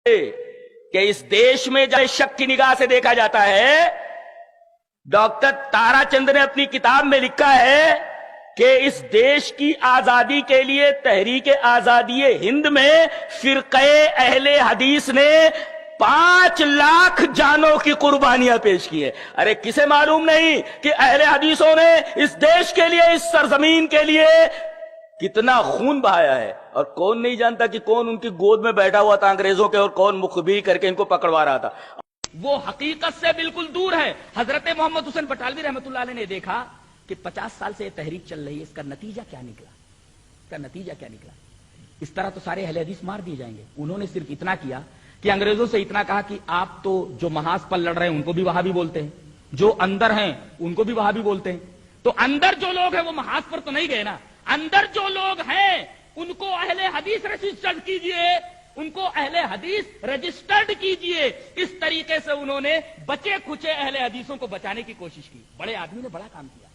کہ اس دیش میں جب شک کی نگاہ سے دیکھا جاتا ہے، ڈاکٹر تارا چند نے اپنی کتاب میں لکھا ہے کہ اس دیش کی آزادی کے لیے تحریک آزادی ہند میں فرقہ اہل حدیث نے 5 لاکھ جانوں کی قربانیاں پیش کی ہے۔ ارے کسے معلوم نہیں کہ اہل حدیثوں نے اس دیش کے لیے، اس سرزمین کے لیے کتنا خون بہایا ہے؟ اور کون نہیں جانتا کہ کون ان کی گود میں بیٹھا ہوا تھا انگریزوں کے، اور کون مخبری کر کے ان کو پکڑوا رہا تھا۔ وہ حقیقت سے بالکل دور ہے۔ حضرت محمد حسین بٹالوی رحمۃ اللہ علیہ نے دیکھا کہ 50 سال سے یہ تحریک چل رہی ہے، اس کا نتیجہ کیا نکلا؟ اس کا نتیجہ کیا نکلا؟ اس طرح تو سارے اہل حدیث مار دیے جائیں گے۔ انہوں نے صرف اتنا کیا کہ انگریزوں سے اتنا کہا کہ آپ تو جو محاذ پر لڑ رہے ہیں ان کو بھی وہابی بولتے ہیں، جو اندر ہیں ان کو بھی وہابی بولتے ہیں۔ تو اندر جو لوگ ہیں وہ محاذ پر تو نہیں گئے نا، اندر جو لوگ ہیں ان کو اہل حدیث رجسٹرڈ کیجئے، ان کو اہل حدیث رجسٹرڈ کیجئے۔ اس طریقے سے انہوں نے بچے کھچے اہل حدیثوں کو بچانے کی کوشش کی۔ بڑے آدمی نے بڑا کام کیا۔